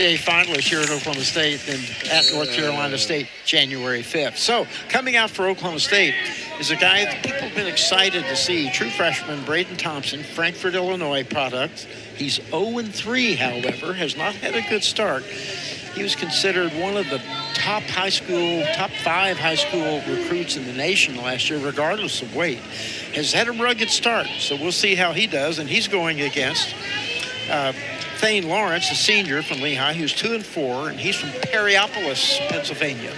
A finalist here at Oklahoma State and at North Carolina State January 5th. So coming out for Oklahoma State is a guy that people have been excited to see. True freshman Brayden Thompson, Frankfort, Illinois product. He's 0-3, however, has not had a good start. He was considered one of the top 5 high school recruits in the nation last year, regardless of weight. Has had a rugged start, so we'll see how he does. And he's going against Thayne Lawrence, a senior from Lehigh, who's 2-4, and he's from Perryopolis, Pennsylvania.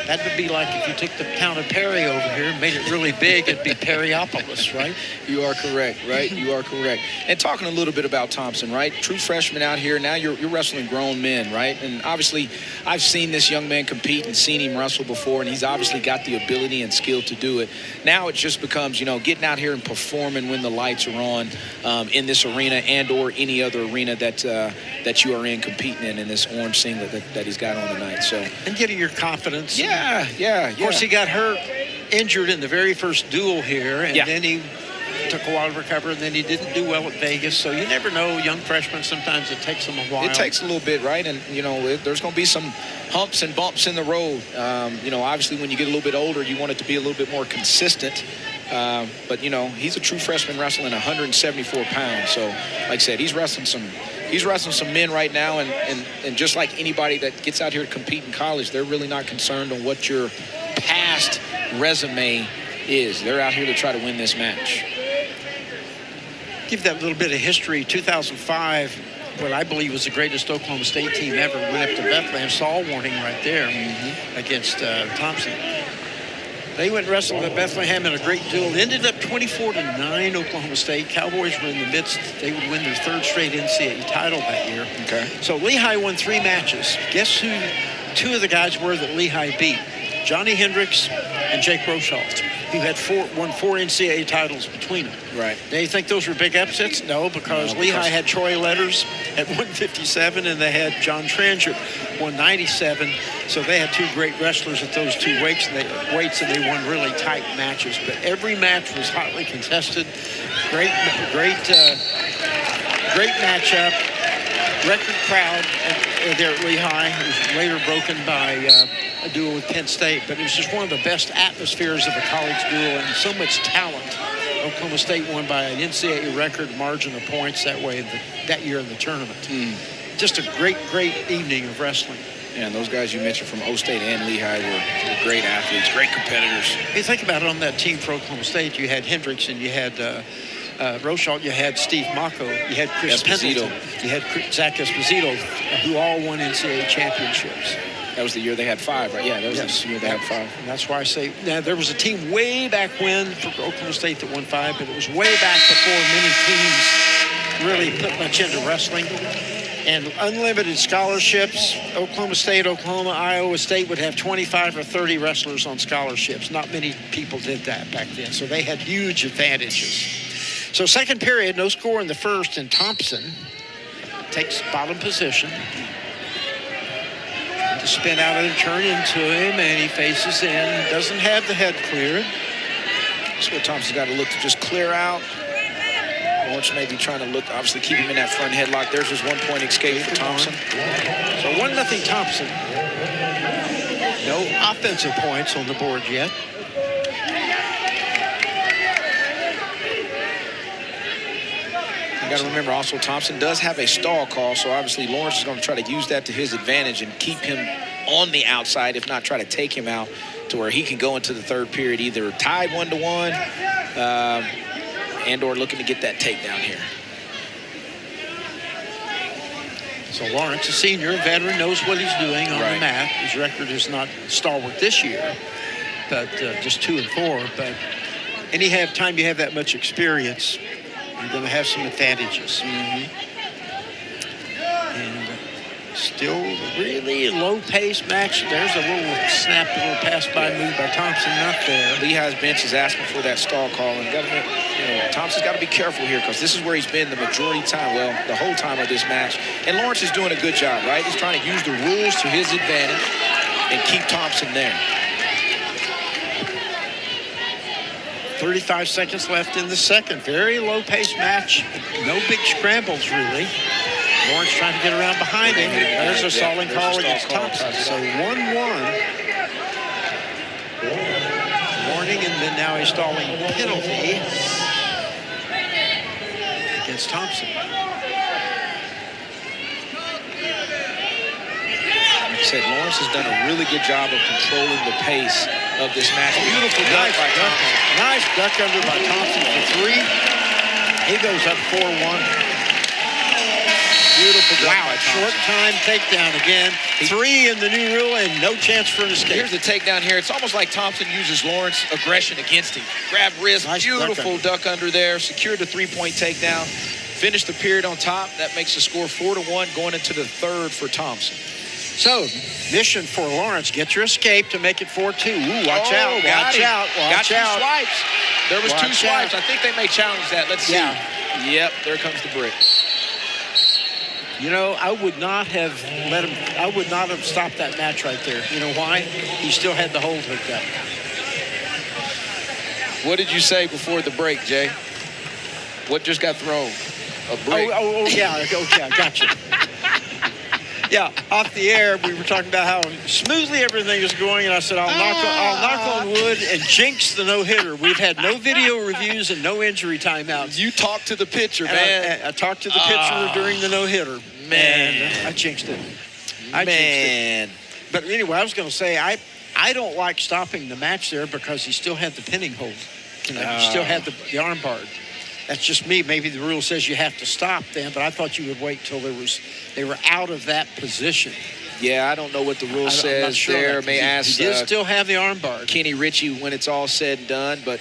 That would be like if you took the town of Perry over here and made it really big, it'd be Perryopolis, right? You are correct, right? You are correct. And talking a little bit about Thompson, right? True freshman out here. Now you're wrestling grown men, right? And obviously, I've seen this young man compete and seen him wrestle before, and he's obviously got the ability and skill to do it. Now it just becomes, getting out here and performing when the lights are on in this arena and or any other arena that you are in competing in this orange singlet that he's got on tonight. So and getting your confidence. Yeah. Of course, he got hurt, injured in the very first duel here, and then he took a while to recover, and then he didn't do well at Vegas. So you never know, young freshmen, sometimes it takes them a while. It takes a little bit, right? And, there's going to be some humps and bumps in the road. Obviously, when you get a little bit older, you want it to be a little bit more consistent. But, he's a true freshman wrestling 174 pounds. So, like I said, he's wrestling some men right now, and just like anybody that gets out here to compete in college, they're really not concerned on what your past resume is. They're out here to try to win this match. Give that little bit of history. 2005, what I believe was the greatest Oklahoma State team ever, went up to Bethlehem. Saw warning right there against Thompson. They went and wrestled at Bethlehem in a great duel. It ended up 24-9 Oklahoma State. Cowboys were in the midst. They would win their 3rd straight NCAA title that year. Okay. So Lehigh won 3 matches. Guess who 2 of the guys were that Lehigh beat? Johnny Hendricks and Jake Rochalt, who had won 4 NCAA titles between them. Right. Now, you think those were big upsets? No, because Lehigh had Troy Letters at 157, and they had John Tranchip, 197. So they had 2 great wrestlers at those 2 weights, and they won really tight matches. But every match was hotly contested. Great matchup. Record crowd there at Lehigh. It was later broken by a duel with Penn State, but it was just one of the best atmospheres of a college duel, and so much talent. Oklahoma State won by an NCAA record margin of points that year in the tournament. Just a great evening of wrestling. Yeah, and those guys you mentioned from O-State and Lehigh were great athletes, great competitors. You think about it, on that team for Oklahoma State, you had Hendricks and you had Rochalt, you had Steve Mocco, you had Chris Pendleton, you had Zach Esposito, who all won NCAA championships. That was the year they had 5, right? Yeah, that was the year they had 5. And that's why I say, now there was a team way back when for Oklahoma State that won 5, but it was way back before many teams really put much into wrestling. And unlimited scholarships. Oklahoma State, Oklahoma, Iowa State would have 25 or 30 wrestlers on scholarships. Not many people did that back then, so they had huge advantages. So 2nd period, no score in the 1st, and Thompson takes bottom position. To spin out and turn into him, and he faces in. Doesn't have the head cleared. That's what Thompson's got to look to just clear out. Lawrence may be trying to look, obviously keep him in that front headlock. There's his 1-point escape for Thompson. So 1-0 Thompson. No offensive points on the board yet. You got to remember also Thompson does have a stall call, so obviously Lawrence is going to try to use that to his advantage and keep him on the outside, if not try to take him out to where he can go into the 3rd period either tied 1-1 and or looking to get that takedown here. So Lawrence, a senior, veteran, knows what he's doing on the mat. His record is not stalwart this year, but just 2-4. But anytime you have that much experience, you're going to have some advantages. And still really low-paced match. There's a little snap, a little pass-by move by Thompson, not there. Lehigh's bench is asking for that stall call, and Thompson's got to be careful here because this is where he's been the majority time, the whole time of this match. And Lawrence is doing a good job, right? He's trying to use the rules to his advantage and keep Thompson there. 35 seconds left in the 2nd. Very low-paced match. No big scrambles, really. Lawrence trying to get around behind him. There's a stalling call against Thompson. So 1-1. Warning, and then now a stalling penalty against Thompson. Like I said, Lawrence has done a really good job of controlling the pace of this match. Beautiful duck by Thompson. Nice duck under by Thompson for 3. He goes up 4-1. Beautiful duck by Thompson. Short time takedown again. 3 in the new rule and no chance for an escape. Here's the takedown here. It's almost like Thompson uses Lawrence aggression against him. Grab wrist, nice beautiful duck under there. Secured the 3-point takedown. Finished the period on top. That makes the score 4-1 going into the third for Thompson. So, mission for Lawrence, get your escape to make it 4-2. Ooh, watch out, watch out, watch out. Swipes. There was 2 swipes. I think they may challenge that. Let's see. Yep, there comes the brick. You know, I would not have stopped that match right there. You know why? He still had the hold hooked up. What did you say before the break, Jay? What just got thrown? A brick? Oh, yeah, okay, I got you. Yeah, off the air, we were talking about how smoothly everything is going, and I said, I'll knock on wood and jinx the no-hitter. We've had no video reviews and no injury timeouts. You talked to the pitcher, man. I talked to the pitcher during the no-hitter. Man. And I jinxed it. Jinxed it. But anyway, I was going to say, I don't like stopping the match there because he still had the pinning hold. You know, he still had the arm bar. That's just me. Maybe the rule says you have to stop then, but I thought you would wait till they were out of that position. Yeah, I don't know what the rule says sure there. May ask. He did still have the arm bar. Kenny Ritchie when it's all said and done, but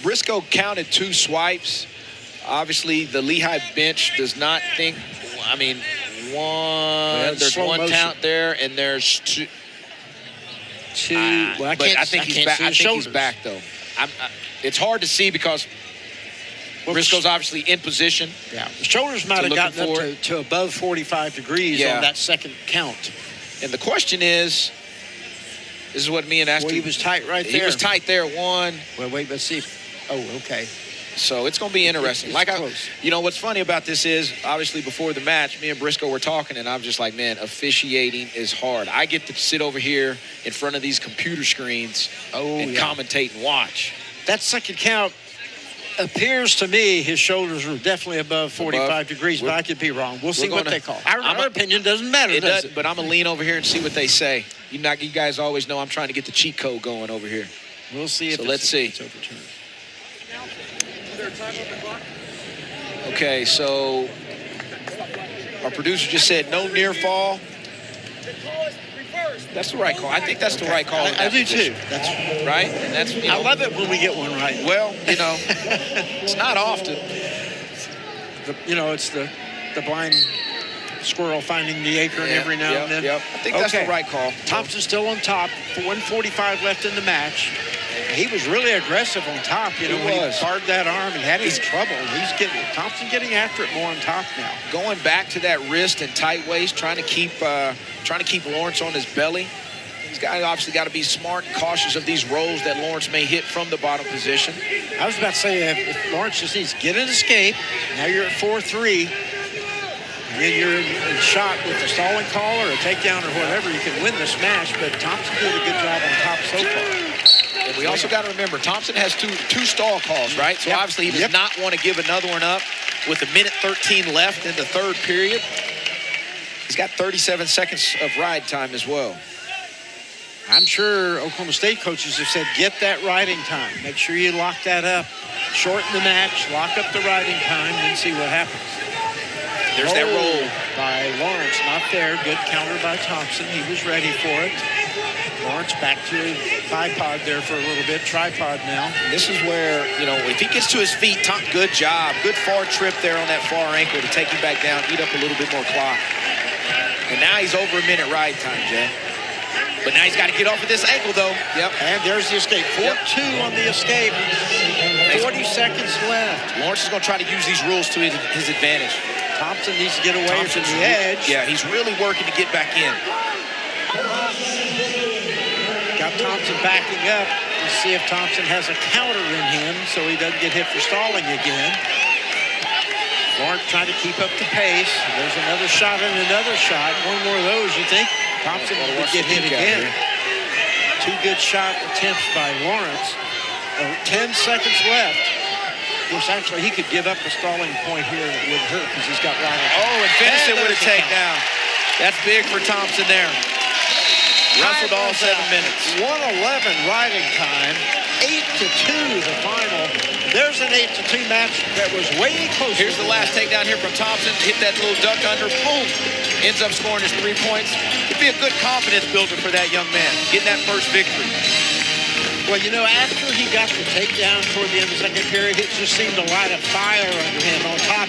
Briscoe counted 2 swipes. Obviously, the Lehigh bench does not think. I mean, there's one count there, and there's 2. Well, I think he's back. I think he's back though. It's hard to see because Briscoe's obviously in position. Yeah, the shoulders might have gotten up to above 45 degrees on that second count. And the question is, this is what me and asked you. He was tight right there. He was tight there, 1. Well, wait, let's see. Okay. So it's going to be interesting. You know, what's funny about this is, obviously, before the match, me and Briscoe were talking, and I'm just like, man, officiating is hard. I get to sit over here in front of these computer screens and commentate and watch. That second count appears to me his shoulders were definitely above 45 degrees, but I could be wrong. We'll see what they call. Our opinion doesn't matter, does it? But I'm going to lean over here and see what they say. You guys always know I'm trying to get the cheat code going over here. We'll see if it's overturned. Okay, so our producer just said no near fall. That's the right call. I think that's the right call. I do too. That's right. And that's I love it when we get one right. Well, it's not often. It's the blind squirrel finding the acorn every now and then. Yep. I think that's the right call. Thompson's still on top. 1:45 left in the match. He was really aggressive on top. When he barred that arm and had his trouble. Thompson getting after it more on top now. Going back to that wrist and tight waist, trying to keep Lawrence on his belly. He's obviously got to be smart and cautious of these rolls that Lawrence may hit from the bottom position. I was about to say, if Lawrence just needs to get an escape, now you're at 4-3. And then you're in shot with a stalling call or a takedown or whatever, you can win this match. But Thompson did a good job on top so far. And we also got to remember, Thompson has two stall calls, right? So obviously he does not want to give another one up with 1:13 left in the third period. He's got 37 seconds of ride time as well. I'm sure Oklahoma State coaches have said, get that riding time. Make sure you lock that up. Shorten the match, lock up the riding time, and see what happens. There's that roll by Lawrence, not there. Good counter by Thompson. He was ready for it. Lawrence back to a bipod there for a little bit. Tripod now. This is where, if he gets to his feet, good job. Good far trip there on that far ankle to take him back down, eat up a little bit more clock. And now he's over a minute ride time, Jay. But now he's got to get off of this ankle, though. Yep. And there's the escape. 4-2 on the escape. 40 seconds left. Lawrence is going to try to use these rules to his advantage. Thompson needs to get away from the edge. Yeah, he's really working to get back in. Got Thompson backing up. Let's see if Thompson has a counter in him so he doesn't get hit for stalling again. Lawrence trying to keep up the pace. There's another shot and another shot. One more of those, you think Thompson would get hit again. Two good shot attempts by Lawrence. 10 seconds left. Of course, actually, he could give up the stalling point here and it wouldn't hurt because he's got Riley. Oh, and finish it with a takedown. That's big for Thompson there. Wrestled all 7 minutes. 1:11 riding time. 8-2 the final. There's an 8-2 match that was way closer. Here's the last takedown here from Thompson. Hit that little duck under. Boom. Ends up scoring his 3 points. It'd be a good confidence builder for that young man, getting that first victory. Well, you know, after he got the takedown toward the end of the second period, it just seemed to light a fire under him on top